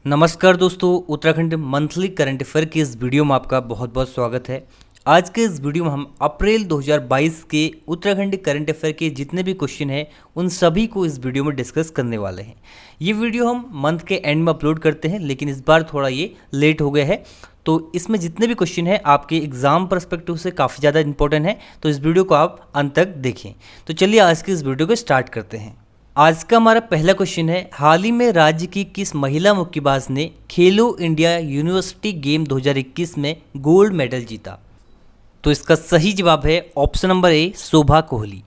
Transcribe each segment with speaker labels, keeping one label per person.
Speaker 1: नमस्कार दोस्तों, Uttarakhand monthly current affair की इस वीडियो में आपका बहुत बहुत स्वागत है। आज के इस वीडियो में हम अप्रैल 2022 के उत्तराखंड करंट अफेयर के जितने भी क्वेश्चन हैं उन सभी को इस वीडियो में डिस्कस करने वाले हैं। ये वीडियो हम मंथ के एंड में अपलोड करते हैं, लेकिन इस बार थोड़ा ये लेट हो गया है, तो इसमें जितने भी क्वेश्चन हैं आपके एग्जाम पर्सपेक्टिव से काफ़ी ज़्यादा इंपॉर्टेंट है, तो इस वीडियो को आप अंत तक देखें। तो चलिए आज की इस वीडियो को स्टार्ट करते हैं। आज का हमारा पहला क्वेश्चन है, हाल ही में राज्य की किस महिला मुक्केबाज ने खेलो इंडिया यूनिवर्सिटी गेम 2021 में गोल्ड मेडल जीता? तो इसका सही जवाब है ऑप्शन नंबर ए, शोभा कोहली।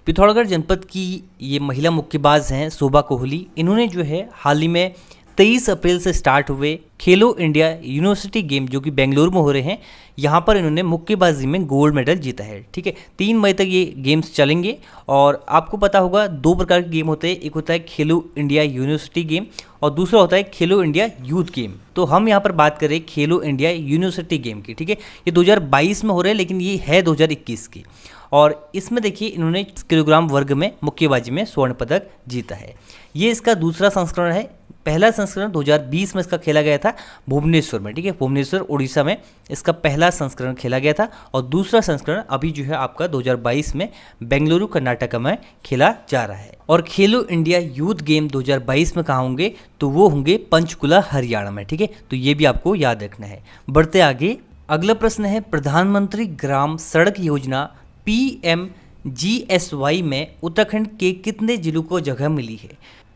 Speaker 1: पिथौरागढ़ जनपद की ये महिला मुक्केबाज हैं शोभा कोहली। इन्होंने जो है हाल ही में 23 अप्रैल से स्टार्ट हुए खेलो इंडिया यूनिवर्सिटी गेम जो कि बेंगलुरु में हो रहे हैं, यहाँ पर इन्होंने मुक्केबाजी में गोल्ड मेडल जीता है। ठीक है, 3 मई तक ये गेम्स चलेंगे और आपको पता होगा 2 प्रकार के गेम होते हैं, एक होता है खेलो इंडिया यूनिवर्सिटी गेम और दूसरा होता है खेलो इंडिया यूथ गेम। तो हम यहाँ पर बात करें खेलो इंडिया यूनिवर्सिटी गेम की। ठीक है, ये 2022 में हो रहे हैं, लेकिन ये है 2021 की। और इसमें देखिए इन्होंने किलोग्राम वर्ग में मुक्केबाजी में स्वर्ण पदक जीता है। ये इसका दूसरा संस्करण है। पहला संस्करण 2020 में इसका खेला गया था भुवनेश्वर में। ठीक है, भुवनेश्वर उड़ीसा में इसका पहला संस्करण खेला गया था और दूसरा संस्करण अभी जो है आपका 2022 में बेंगलुरु कर्नाटक में खेला जा रहा है। और खेलो इंडिया यूथ गेम 2022 में कहाँ होंगे? तो वो होंगे पंचकुला हरियाणा में। ठीक है, तो ये भी आपको याद रखना है। बढ़ते आगे, अगला प्रश्न है, प्रधानमंत्री ग्राम सड़क योजना PMGSY में उत्तराखंड के कितने जिलों को जगह मिली है?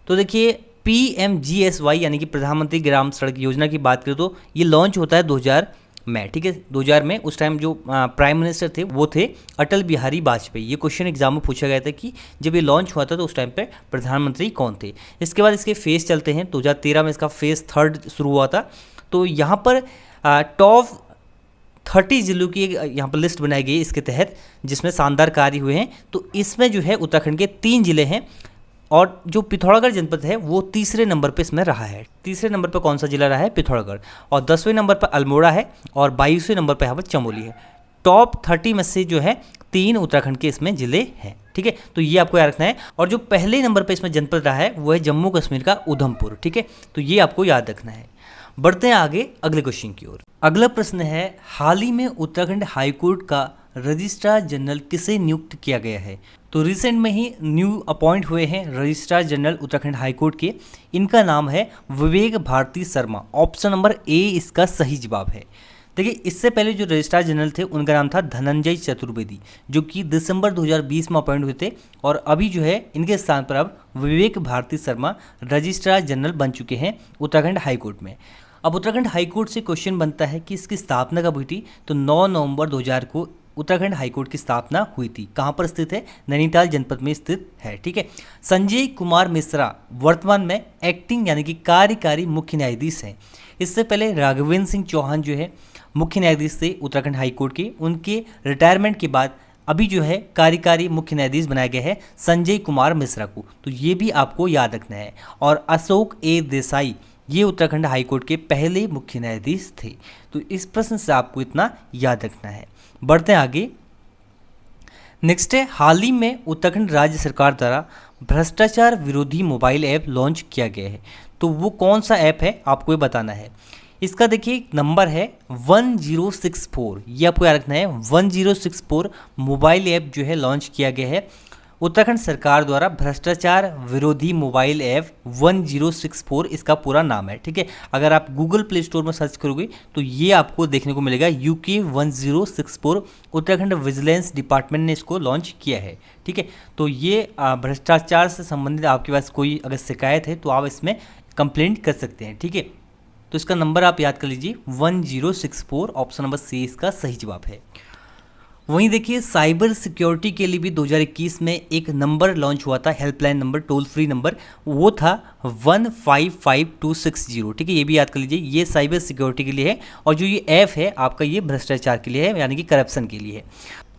Speaker 1: तो देखिए PMGSY यानी कि प्रधानमंत्री ग्राम सड़क योजना की बात करें तो ये लॉन्च होता है 2000 में। ठीक है, 2000 में उस टाइम जो प्राइम मिनिस्टर थे वो थे अटल बिहारी वाजपेयी। ये क्वेश्चन एग्जाम में पूछा गया था कि जब ये लॉन्च हुआ था तो उस टाइम पे प्रधानमंत्री कौन थे। इसके बाद इसके फेज चलते हैं। 2013 में इसका फेज 3 शुरू हुआ था। तो यहाँ पर टॉप 30 जिलों की यहाँ पर लिस्ट बनाई गई इसके तहत, जिसमें शानदार कार्य हुए हैं। तो इसमें जो है उत्तराखंड के 3 जिले हैं और जो पिथौरागढ़ जनपद है वो तीसरे नंबर पे इसमें रहा है। तीसरे नंबर पे कौन सा जिला रहा है? पिथौरागढ़। और 10वें नंबर पर अल्मोड़ा है और 22वें नंबर पर यहाँ पर चमोली है। टॉप 30 में से जो है 3 उत्तराखंड के इसमें जिले हैं। ठीक है, तो ये आपको याद रखना है। और जो पहले नंबर पर इसमें जनपद रहा है वो है जम्मू कश्मीर का उधमपुर। ठीक है, तो ये आपको याद रखना है। बढ़ते हैं आगे अगले क्वेश्चन की ओर। अगला प्रश्न है, हाल ही में उत्तराखंड हाईकोर्ट का रजिस्ट्रार जनरल किसे नियुक्त किया गया है? तो रिसेंट में ही न्यू अपॉइंट हुए हैं रजिस्ट्रार जनरल उत्तराखंड हाईकोर्ट के। इनका नाम है Vivek Bharti Sharma. Option number A इसका सही जवाब है। देखिए, इससे पहले जो रजिस्ट्रार जनरल थे उनका नाम था धनंजय चतुर्वेदी, जो कि दिसंबर 2020 में अपॉइंट हुए थे। और अभी जो है इनके स्थान पर अब विवेक भारती शर्मा रजिस्ट्रार जनरल बन चुके हैं उत्तराखंड हाईकोर्ट में। अब उत्तराखंड हाईकोर्ट से क्वेश्चन बनता है कि इसकी स्थापना कब हुई थी? तो 9 नवंबर 2000 को उत्तराखंड हाईकोर्ट की स्थापना हुई थी। कहाँ पर स्थित है? नैनीताल जनपद में स्थित है। ठीक है, संजय कुमार मिश्रा वर्तमान में एक्टिंग यानी कि कार्यकारी मुख्य न्यायाधीश हैं। इससे पहले राघवेंद्र सिंह चौहान जो है मुख्य न्यायाधीश थे उत्तराखंड हाईकोर्ट के। उनके रिटायरमेंट के बाद अभी जो है कार्यकारी मुख्य न्यायाधीश बनाया गया है संजय कुमार मिश्रा को। तो ये भी आपको याद रखना है। और अशोक ए देसाई ये उत्तराखंड हाईकोर्ट के पहले मुख्य न्यायाधीश थे। तो इस प्रश्न से आपको इतना याद रखना है। बढ़ते हैं आगे। नेक्स्ट है, हाल ही में उत्तराखंड राज्य सरकार द्वारा भ्रष्टाचार विरोधी मोबाइल ऐप लॉन्च किया गया है। तो वो कौन सा ऐप है आपको ये बताना है। इसका देखिए नंबर है 1064। ये आपको याद रखना है, 1064 मोबाइल ऐप जो है लॉन्च किया गया है उत्तराखंड सरकार द्वारा। भ्रष्टाचार विरोधी मोबाइल ऐप 1064 इसका पूरा नाम है। ठीक है, अगर आप गूगल प्ले स्टोर में सर्च करोगे तो ये आपको देखने को मिलेगा UK 1064। उत्तराखंड विजिलेंस डिपार्टमेंट ने इसको लॉन्च किया है। ठीक है, तो ये भ्रष्टाचार से संबंधित आपके पास कोई अगर शिकायत है तो आप इसमें कंप्लेंट कर सकते हैं। ठीक है, तो इसका नंबर आप याद कर लीजिए 1064। ऑप्शन नंबर सी इसका सही जवाब है। वहीं देखिए, साइबर सिक्योरिटी के लिए भी 2021 में एक नंबर लॉन्च हुआ था, helpline number, toll free number, वो था 155260। ठीक है, ये भी याद कर लीजिए, ये साइबर सिक्योरिटी के लिए है। और जो ये ऐप है आपका ये भ्रष्टाचार के लिए है, यानी कि करप्शन के लिए है।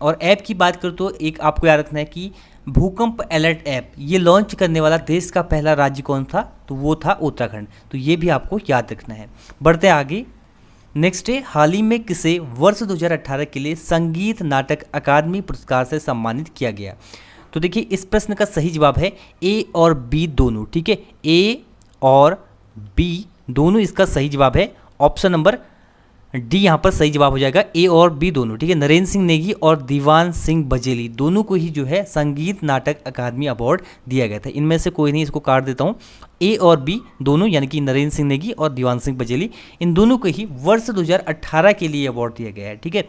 Speaker 1: और ऐप की बात करूँ तो एक आपको याद रखना है कि भूकंप अलर्ट ऐप ये लॉन्च करने वाला देश का पहला राज्य कौन था? तो वो था उत्तराखंड। तो ये भी आपको याद रखना है। बढ़ते आगे। नेक्स्ट है, हाल ही में किसे वर्ष 2018 के लिए संगीत नाटक अकादमी पुरस्कार से सम्मानित किया गया? तो देखिए, इस प्रश्न का सही जवाब है ए और बी दोनों। ठीक है, ए और बी दोनों इसका सही जवाब है। ऑप्शन नंबर डी यहाँ पर सही जवाब हो जाएगा, ए और बी दोनों, ठीक है। नरेंद्र सिंह नेगी और दीवान सिंह बजेली दोनों को ही जो है संगीत नाटक अकादमी अवार्ड दिया गया था। इनमें से कोई नहीं, इसको काट देता हूँ। ए और बी दोनों यानी कि नरेंद्र सिंह नेगी और दीवान सिंह बजेली, इन दोनों को ही वर्ष 2018 के लिए अवार्ड दिया गया है, ठीक है।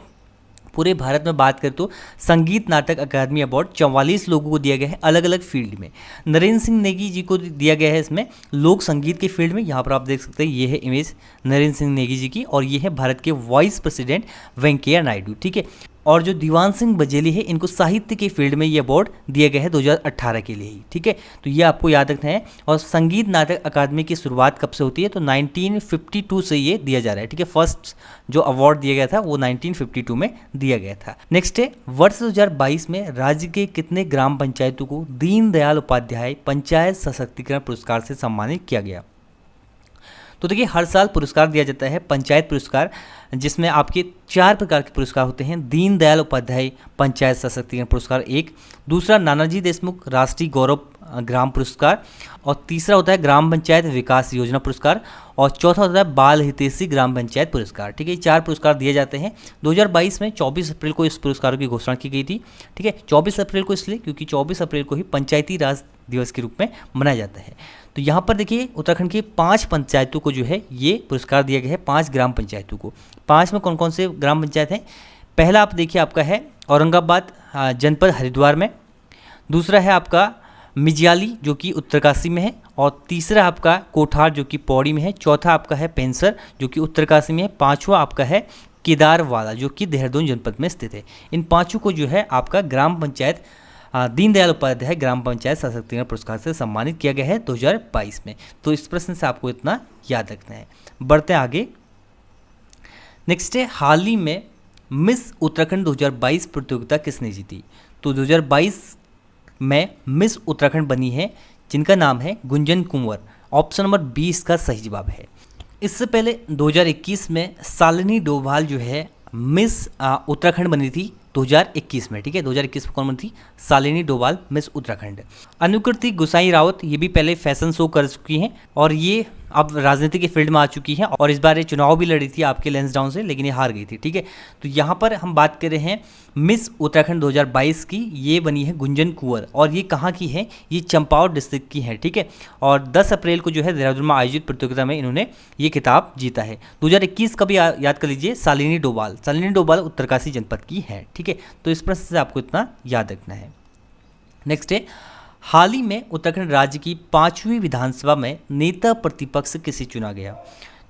Speaker 1: पूरे भारत में बात करें तो संगीत नाटक अकादमी अवार्ड 44 लोगों को दिया गया है अलग अलग फील्ड में। नरेंद्र सिंह नेगी जी को दिया गया है इसमें लोक संगीत के फील्ड में। यहाँ पर आप देख सकते हैं, ये है इमेज नरेंद्र सिंह नेगी जी की, और ये है भारत के वाइस प्रेसिडेंट वेंकैया नायडू, ठीक है। और जो दीवान सिंह बजेली है, इनको साहित्य के फील्ड में ये अवार्ड दिया गया है 2018 के लिए ही, ठीक है। तो ये आपको याद रखना है। और संगीत नाटक अकादमी की शुरुआत कब से होती है, तो 1952 से ये दिया जा रहा है, ठीक है। फर्स्ट जो अवार्ड दिया गया था वो 1952 में दिया गया था। नेक्स्ट है, वर्ष 2022 में राज्य के कितने ग्राम पंचायतों को दीनदयाल उपाध्याय पंचायत सशक्तिकरण पुरस्कार से सम्मानित किया गया। तो देखिए, हर साल पुरस्कार दिया जाता है पंचायत पुरस्कार, जिसमें आपके 4 प्रकार के पुरस्कार होते हैं। दीनदयाल उपाध्याय पंचायत सशक्तिकरण पुरस्कार एक, दूसरा नानाजी देशमुख राष्ट्रीय गौरव ग्राम पुरस्कार, और तीसरा होता है ग्राम पंचायत विकास योजना पुरस्कार, और चौथा होता है बाल हितैषी ग्राम पंचायत पुरस्कार, ठीक है। 4 पुरस्कार दिए जाते हैं। 2022 में 24 अप्रैल को इस पुरस्कारों की घोषणा की गई थी, ठीक है। 24 अप्रैल को इसलिए क्योंकि 24 अप्रैल को ही पंचायती राज दिवस के रूप में मनाया जाता है। तो यहाँ पर देखिए, उत्तराखंड की 5 पंचायतों को जो है ये पुरस्कार दिया गया है, 5 ग्राम पंचायतों को। 5 में कौन कौन से ग्राम पंचायत हैं? पहला आप देखिए, आपका है औरंगाबाद जनपद हरिद्वार में, दूसरा है आपका मिजियाली जो कि उत्तरकाशी में है, और तीसरा आपका कोठार जो कि पौड़ी में है, चौथा आपका है पेंसर जो कि उत्तरकाशी में है, पांचवा आपका है केदारवाला जो कि देहरादून जनपद में स्थित है। इन पांचों को जो है आपका ग्राम पंचायत दीनदयाल उपाध्याय ग्राम पंचायत सशक्तिकरण पुरस्कार से सम्मानित किया गया है 2022 में। तो इस प्रश्न से आपको इतना याद रखना है। बढ़ते हैं आगे। नेक्स्ट है, हाल ही में मिस उत्तराखंड 2022 प्रतियोगिता किसने जीती? तो 2022 में मिस उत्तराखंड बनी है जिनका नाम है गुंजन कुंवर। ऑप्शन नंबर 20 का सही जवाब है। इससे पहले 2021 में शालिनी डोभाल जो है मिस उत्तराखंड बनी थी 2021 में, ठीक है। 2021 में कौन बनी थी? शालिनी डोभाल मिस उत्तराखंड। अनुकृति गुसाई रावत ये भी पहले फैशन शो कर चुकी हैं और ये अब राजनीति के फील्ड में आ चुकी हैं, और इस बार ये चुनाव भी लड़ी थी आपके लैंसडाउन से, लेकिन ये हार गई थी, ठीक है। तो यहाँ पर हम बात कर रहे हैं मिस उत्तराखंड 2022 की, ये बनी है गुंजन कुंवर, और ये कहाँ की है? ये चंपावत डिस्ट्रिक्ट की है, ठीक है। और 10 अप्रैल को जो है देहरादून में आयोजित प्रतियोगिता में इन्होंने ये खिताब जीता है। 2021 का भी याद कर लीजिए, शालिनी डोभाल उत्तरकाशी जनपद की है, ठीक है। तो इस प्रश्न से आपको इतना याद रखना है। नेक्स्ट है, हाल ही में उत्तराखंड राज्य की 5वीं विधानसभा में नेता प्रतिपक्ष किसे चुना गया?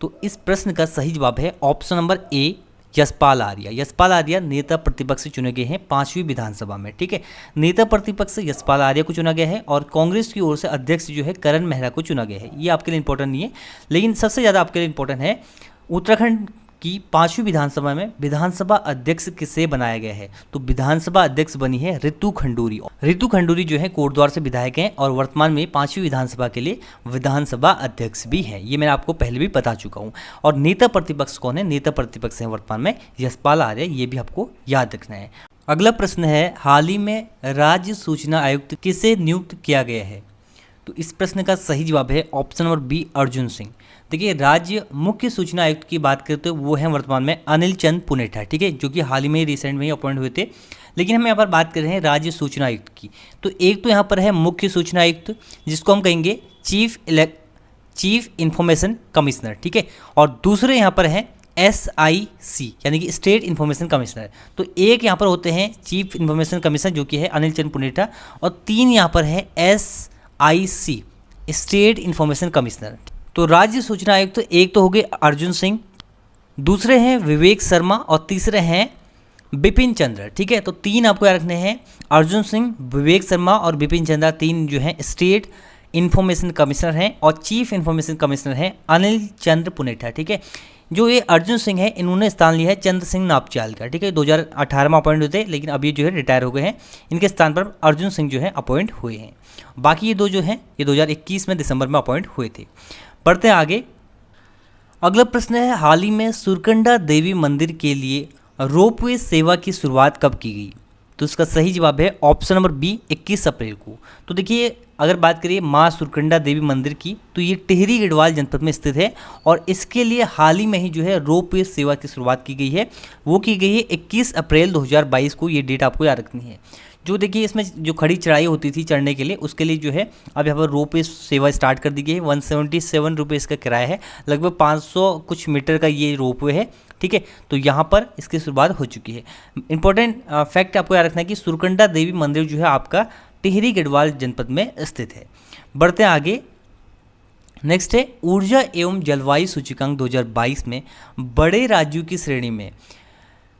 Speaker 1: तो इस प्रश्न का सही जवाब है ऑप्शन नंबर ए, यशपाल आर्या। यशपाल आर्या नेता प्रतिपक्ष चुने गए हैं 5वीं विधानसभा में, ठीक है। नेता प्रतिपक्ष यशपाल आर्या को चुना गया है, और कांग्रेस की ओर से अध्यक्ष जो है करण मेहरा को चुना गया है। ये आपके लिए इंपॉर्टेंट नहीं है, लेकिन सबसे ज़्यादा आपके लिए इंपॉर्टेंट है उत्तराखंड की 5वीं विधानसभा में विधानसभा अध्यक्ष किसे बनाया गया है? तो विधानसभा अध्यक्ष बनी है ऋतु खंडूरी। ऋतु खंडूरी जो है कोटद्वार से विधायक हैं और वर्तमान में 5वीं विधानसभा के लिए विधानसभा अध्यक्ष भी हैं। ये मैं आपको पहले भी बता चुका हूँ। और नेता प्रतिपक्ष कौन है? नेता प्रतिपक्ष हैं वर्तमान में यशपाल आर्य, ये भी आपको याद रखना है। अगला प्रश्न है, हाल ही में राज्य सूचना आयुक्त किसे नियुक्त किया गया है? तो इस प्रश्न का सही जवाब है option number B, Arjun Singh. देखिए, राज्य मुख्य सूचना आयुक्त की बात करते हैं वो हैं वर्तमान में अनिल चंद पुनेठा, ठीक है, जो कि हाल ही में रिसेंट में ही अपॉइंट हुए थे। लेकिन हम यहाँ पर बात कर रहे हैं राज्य सूचना आयुक्त की। तो एक तो यहाँ पर है मुख्य सूचना आयुक्त, जिसको हम कहेंगे चीफ इंफॉर्मेशन कमिश्नर, ठीक है। और दूसरे यहाँ पर हैं SIC यानी कि स्टेट इन्फॉर्मेशन कमिश्नर। तो एक यहाँ पर होते हैं चीफ इन्फॉर्मेशन कमिश्नर जो कि है अनिल चंद पुनेठा, और 3 यहाँ पर है SIC स्टेट इन्फॉर्मेशन कमिश्नर। तो राज्य सूचना आयुक्त तो एक तो हो गए अर्जुन सिंह, दूसरे हैं विवेक शर्मा, और तीसरे हैं बिपिन चंद्र, ठीक है। तो 3 आपको याद रखने हैं, अर्जुन सिंह, विवेक शर्मा और बिपिन चंद्र, 3 जो हैं स्टेट इन्फॉर्मेशन कमिश्नर हैं, और चीफ इन्फॉर्मेशन कमिश्नर हैं अनिल चंद्र पुनेठा, ठीक है। जो ये अर्जुन सिंह है, इन्होंने स्थान लिया है चंद्र सिंह नापचाल का, ठीक है। 2018 में अपॉइंट हुए थे, लेकिन अभी जो है रिटायर हो गए हैं। इनके स्थान पर अर्जुन सिंह जो है अपॉइंट हुए हैं। बाकी ये 2 जो हैं ये 2021 में दिसंबर में अपॉइंट हुए थे। बढ़ते हैं आगे। अगला प्रश्न है, हाल ही में सुरकंडा देवी मंदिर के लिए रोपवे सेवा की शुरुआत कब की गई? तो इसका सही जवाब है ऑप्शन नंबर बी, 21 अप्रैल को। तो देखिए, अगर बात करिए माँ सुरकंडा देवी मंदिर की, तो ये टिहरी गढ़वाल जनपद में स्थित है और इसके लिए हाल ही में ही जो है रोपवे सेवा की शुरुआत की गई है। वो की गई है 21 अप्रैल 2022 को, ये डेट आपको याद रखनी है। जो देखिए इसमें जो खड़ी चढ़ाई होती थी चढ़ने के लिए, उसके लिए जो है अब यहाँ पर रोपवे सेवा स्टार्ट कर दी गई है। 177 रुपये इसका किराया है, लगभग 500 कुछ मीटर का ये रोपवे है, ठीक है। तो यहाँ पर इसकी शुरुआत हो चुकी है। इंपॉर्टेंट फैक्ट आपको याद रखना है कि सुरकंडा देवी मंदिर जो है आपका टिहरी गढ़वाल जनपद में स्थित है। बढ़ते हैं आगे। नेक्स्ट है ऊर्जा एवं जलवायु सूचकांक 2022 में बड़े राज्यों की श्रेणी में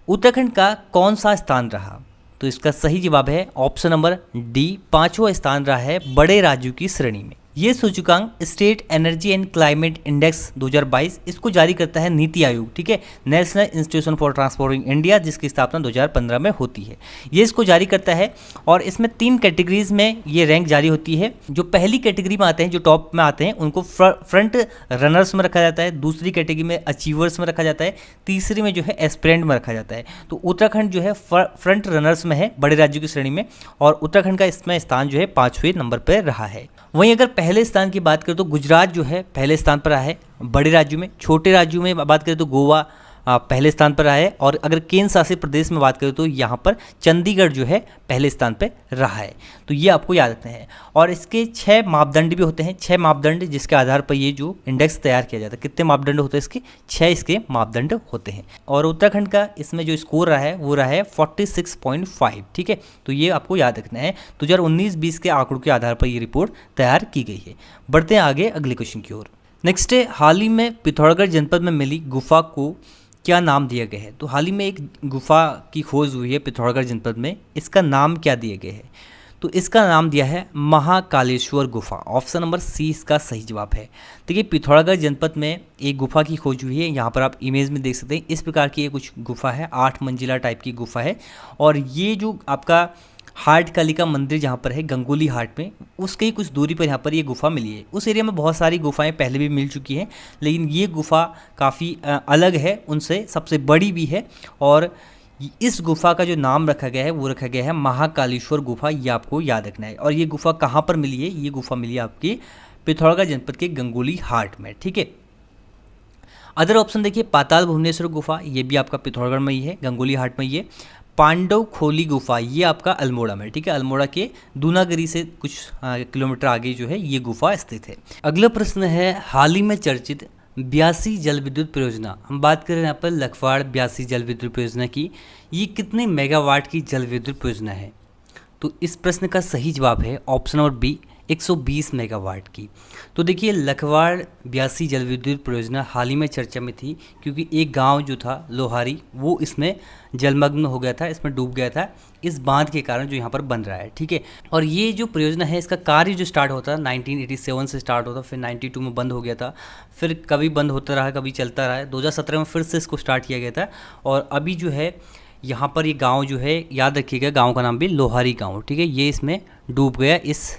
Speaker 1: उत्तराखंड का कौन सा स्थान रहा? तो इसका सही जवाब है ऑप्शन नंबर डी, 5वां स्थान रहा है बड़े राज्यों की श्रेणी में। ये सूचकांक state energy and climate index 2022 इसको जारी करता है नीति आयोग, ठीक है, national institution for transforming India, जिसकी स्थापना 2015 में होती है। ये इसको जारी करता है और इसमें 3 कैटेगरीज में ये रैंक जारी होती है। जो पहली कैटेगरी में आते हैं, जो टॉप में आते हैं, उनको फ्रंट रनर्स में रखा जाता है, दूसरी कैटेगरी में अचीवर्स में रखा जाता है, तीसरी में जो है एस्पिरेंट में रखा जाता है। तो उत्तराखंड जो है फ्रंट रनर्स में है बड़े राज्यों की श्रेणी में, और उत्तराखंड का इसमें स्थान जो है 5वें नंबर पर रहा है। वहीं अगर पहले स्थान की बात करें तो गुजरात जो है पहले स्थान पर रहा है बड़े राज्यों में। छोटे राज्यों में बात करें तो गोवा पहले स्थान पर रहा है, और अगर केंद्र शासित प्रदेश में बात करें तो यहाँ पर चंडीगढ़ जो है पहले स्थान पर रहा है। तो ये आपको याद रखना है। और इसके 6 मापदंड भी होते हैं, 6 मापदंड जिसके आधार पर ये जो इंडेक्स तैयार किया जाता है। कितने मापदंड होते हैं इसके? 6 इसके मापदंड होते हैं। और उत्तराखंड का इसमें जो स्कोर रहा है वो रहा है 46.5, ठीक है। तो ये आपको याद रखना है। 2019-20 के आंकड़ों के आधार पर ये रिपोर्ट तैयार की गई है। बढ़ते हैं आगे अगले क्वेश्चन की ओर। नेक्स्ट है हाल ही में पिथौरागढ़ जनपद में मिली गुफा को क्या नाम दिया गया है? तो हाल ही में एक गुफा की खोज हुई है पिथौरागढ़ जनपद में, इसका नाम क्या दिया गया है? तो इसका नाम दिया है महाकालेश्वर गुफा। ऑप्शन नंबर सी इसका सही जवाब है। देखिए पिथौरागढ़ जनपद में एक गुफा की खोज हुई है, यहाँ पर आप इमेज में देख सकते हैं। इस प्रकार की ये कुछ गुफा है, 8 मंजिला टाइप की गुफा है, और ये जो आपका हाट कालिका मंदिर जहाँ पर है गंगोली हाट में, उसके ही कुछ दूरी पर यहाँ पर ये गुफा मिली है। उस एरिया में बहुत सारी गुफाएं पहले भी मिल चुकी हैं, लेकिन ये गुफा काफ़ी अलग है, उनसे सबसे बड़ी भी है। और इस गुफा का जो नाम रखा गया है वो रखा गया है महाकालेश्वर गुफा, ये आपको याद रखना है। और ये गुफा कहाँ पर मिली है? ये गुफा मिली है आपकी पिथौरागढ़ जनपद के गंगोली हाट में, ठीक है। अदर ऑप्शन देखिए, पाताल भुवनेश्वर गुफा, ये भी आपका पिथौरागढ़ में ही है, गंगोली हाट में ही है। पांडव खोली गुफा, ये आपका अल्मोड़ा में, ठीक है, अल्मोड़ा के दूनागिरी से कुछ किलोमीटर आगे जो है ये गुफा स्थित है। अगला प्रश्न है हाल ही में चर्चित ब्यासी जल विद्युत परियोजना, हम बात कर रहे हैं यहाँ पर लखवाड़ ब्यासी जल विद्युत परियोजना की, ये कितने मेगावाट की जल विद्युत परियोजना है? तो इस प्रश्न का सही जवाब है ऑप्शन नंबर बी, 120 मेगावाट की। तो देखिए लखवाड़ ब्यासी जल विद्युत परियोजना हाल ही में चर्चा में थी, क्योंकि एक गांव जो था लोहारी वो इसमें जलमग्न हो गया था, इसमें डूब गया था इस बांध के कारण जो यहाँ पर बन रहा है, ठीक है। और ये जो परियोजना है इसका कार्य जो स्टार्ट होता है 1987 से स्टार्ट होता, फिर 92 में बंद हो गया था, फिर कभी बंद होता रहा कभी चलता रहा है। 2017 में फिर से इसको स्टार्ट किया गया था, और अभी जो है यहाँ पर ये गाँव जो है, याद रखिएगा गाँव का नाम भी लोहारी गाँव, ठीक है, ये इसमें डूब गया इस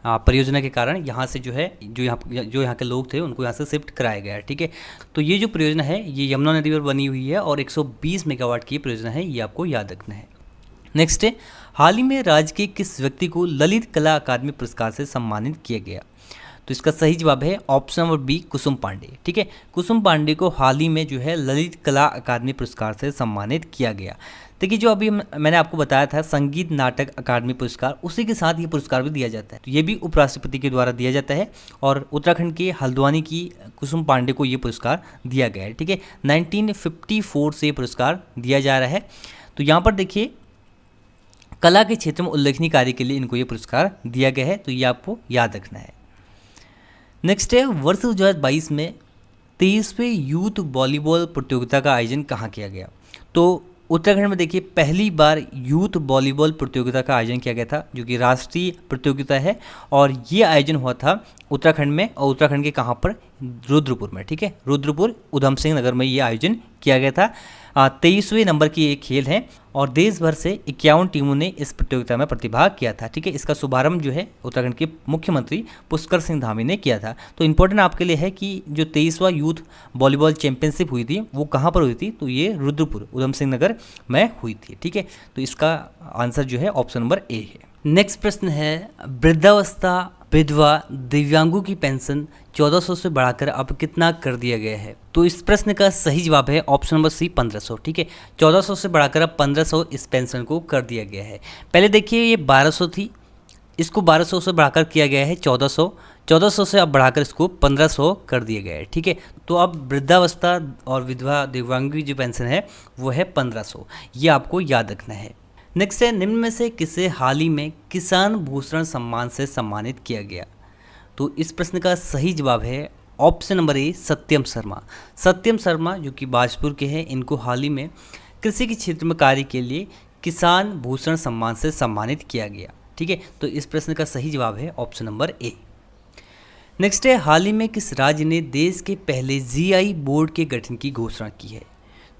Speaker 1: परियोजना के कारण। यहाँ से जो है जो यहाँ के लोग थे उनको यहाँ से शिफ्ट कराया गया है, ठीक है। तो ये जो परियोजना है ये यमुना नदी पर बनी हुई है और 120 मेगावाट की परियोजना है, ये आपको याद रखना है। नेक्स्ट है हाल ही में राज्य के किस व्यक्ति को ललित कला अकादमी पुरस्कार से सम्मानित किया गया? तो इसका सही जवाब है ऑप्शन नंबर बी, कुसुम पांडे, ठीक है। कुसुम पांडे को हाल ही में जो है ललित कला अकादमी पुरस्कार से सम्मानित किया गया। देखिए जो अभी मैंने आपको बताया था संगीत नाटक अकादमी पुरस्कार, उसी के साथ ये पुरस्कार भी दिया जाता है। तो ये भी उपराष्ट्रपति के द्वारा दिया जाता है, और उत्तराखंड के हल्द्वानी की कुसुम पांडे को ये पुरस्कार दिया गया है, ठीक है। 1954 से ये पुरस्कार दिया जा रहा है। तो यहाँ पर देखिए कला के क्षेत्र में उल्लेखनीय कार्य के लिए इनको ये पुरस्कार दिया गया है, तो ये आपको याद रखना है। नेक्स्ट है वर्ष 2022 में 23वें यूथ वॉलीबॉल प्रतियोगिता का आयोजन कहाँ किया गया? तो उत्तराखंड में देखिए पहली बार यूथ वॉलीबॉल प्रतियोगिता का आयोजन किया गया था, जो कि राष्ट्रीय प्रतियोगिता है, और ये आयोजन हुआ था उत्तराखंड में, और उत्तराखंड के कहाँ पर? रुद्रपुर में, ठीक है, रुद्रपुर उधम सिंह नगर में ये आयोजन किया गया था। 23वें नंबर की एक खेल है, और देश भर से 51 टीमों ने इस प्रतियोगिता में प्रतिभाग किया था, ठीक है। इसका शुभारंभ जो है उत्तराखंड के मुख्यमंत्री पुष्कर सिंह धामी ने किया था। तो इम्पोर्टेंट आपके लिए है कि जो 23वां यूथ वॉलीबॉल चैंपियनशिप हुई थी वो कहाँ पर हुई थी? तो ये रुद्रपुर उधम सिंह नगर में हुई थी, ठीक है। तो इसका आंसर जो है ऑप्शन नंबर ए है। नेक्स्ट प्रश्न है वृद्धावस्था विधवा दिव्यांगों की पेंशन 1400 से बढ़ाकर अब कितना कर दिया गया है? तो इस प्रश्न का सही जवाब है ऑप्शन नंबर सी 1500। ठीक है, 1400 से बढ़ाकर अब 1500 इस पेंशन को कर दिया गया है। पहले देखिए ये 1200 थी, इसको 1200 से बढ़ाकर किया गया है 1400, 1400 से अब बढ़ाकर इसको 1500 कर दिया गया है। ठीक है, तो अब वृद्धावस्था और विधवा दिव्यांग की जो पेंशन है वो है 1500, ये आपको याद रखना है। नेक्स्ट है, निम्न में से किसे हाल ही में किसान भूषण सम्मान से सम्मानित किया गया? तो इस प्रश्न का सही जवाब है ऑप्शन नंबर ए सत्यम शर्मा। सत्यम शर्मा जो कि बाजपुर के हैं, इनको हाल ही में कृषि के क्षेत्र में कार्य के लिए किसान भूषण सम्मान से सम्मानित किया गया। ठीक है, तो इस प्रश्न का सही जवाब है ऑप्शन नंबर ए। नेक्स्ट है, हाल ही में किस राज्य ने देश के पहले जीआई बोर्ड के गठन की घोषणा की है?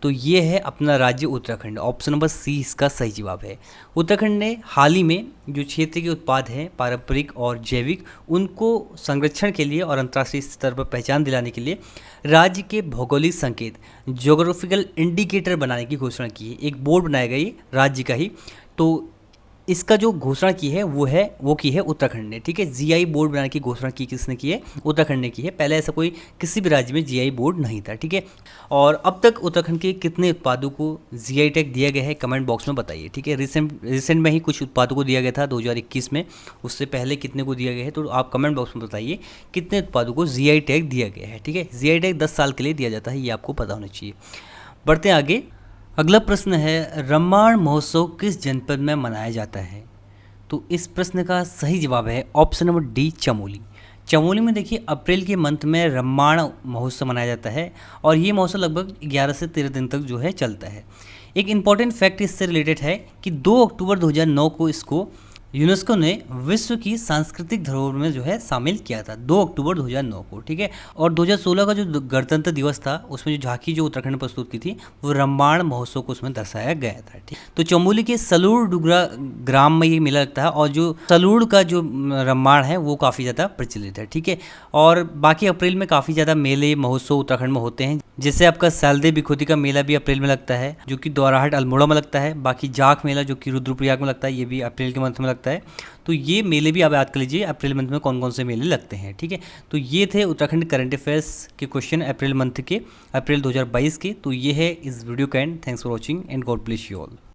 Speaker 1: तो ये है अपना राज्य उत्तराखंड। ऑप्शन नंबर सी इसका सही जवाब है। उत्तराखंड ने हाल ही में जो क्षेत्र के उत्पाद हैं पारंपरिक और जैविक, उनको संरक्षण के लिए और अंतर्राष्ट्रीय स्तर पर पहचान दिलाने के लिए राज्य के भौगोलिक संकेत ज्योग्राफिकल इंडिकेटर बनाने की घोषणा की है। एक बोर्ड बनाया गया राज्य का ही, तो इसका जो घोषणा की है वो की है उत्तराखंड ने। ठीक है, जीआई बोर्ड बनाने की घोषणा की किसने की है? उत्तराखंड ने की है। पहले ऐसा कोई किसी भी राज्य में जीआई बोर्ड नहीं था। ठीक है, और अब तक उत्तराखंड के कितने उत्पादों को जीआई टैग दिया गया है कमेंट बॉक्स में बताइए। ठीक है, रिसेंट में ही कुछ उत्पादों को दिया गया था 2021 में, उससे पहले कितने को दिया गया है तो आप कमेंट बॉक्स में बताइए कितने उत्पादों को जीआई टैग दिया गया है। ठीक है, जीआई टैग 10 साल के लिए दिया जाता है, ये आपको पता होना चाहिए। बढ़ते हैं आगे। अगला प्रश्न है, रम्माण महोत्सव किस जनपद में मनाया जाता है? तो इस प्रश्न का सही जवाब है option number D Chamoli. Chamoli में देखिए अप्रैल के मंथ में रम्माण महोत्सव मनाया जाता है और ये महोत्सव लगभग 11 से 13 दिन तक जो है चलता है। एक इम्पॉर्टेंट फैक्ट इससे रिलेटेड है कि 2 अक्टूबर 2009 को इसको यूनेस्को ने विश्व की सांस्कृतिक धरोहर में जो है शामिल किया था, 2 अक्टूबर 2009 को। ठीक है, और 2016 का जो गणतंत्र दिवस था उसमें जो झांकी जो उत्तराखंड ने प्रस्तुत की थी वो रम्माण महोत्सव को उसमें दर्शाया गया था। ठीक, तो चमोली के सलूड़ डुगरा ग्राम में ये मेला लगता है और जो सलूड़ का जो रम्माण है वो काफ़ी ज़्यादा प्रचलित है। ठीक है, और बाकी अप्रैल में काफ़ी ज़्यादा मेले महोत्सव उत्तराखंड में होते हैं, जैसे आपका सालदे बिखोती का मेला भी अप्रैल में लगता है जो कि द्वाराहाट अल्मोड़ा में लगता है। बाकी जाख मेला जो कि रुद्रप्रयाग में लगता है, ये भी अप्रैल के मंथ में लगता है। तो ये मेले भी आप याद कर लीजिए अप्रैल मंथ में कौन कौन से मेले लगते हैं। ठीक है, तो ये थे उत्तराखंड करंट अफेयर्स के क्वेश्चन अप्रैल मंथ के, अप्रैल 2022 के। तो ये है इस वीडियो का and. Thanks for watching and God bless you all.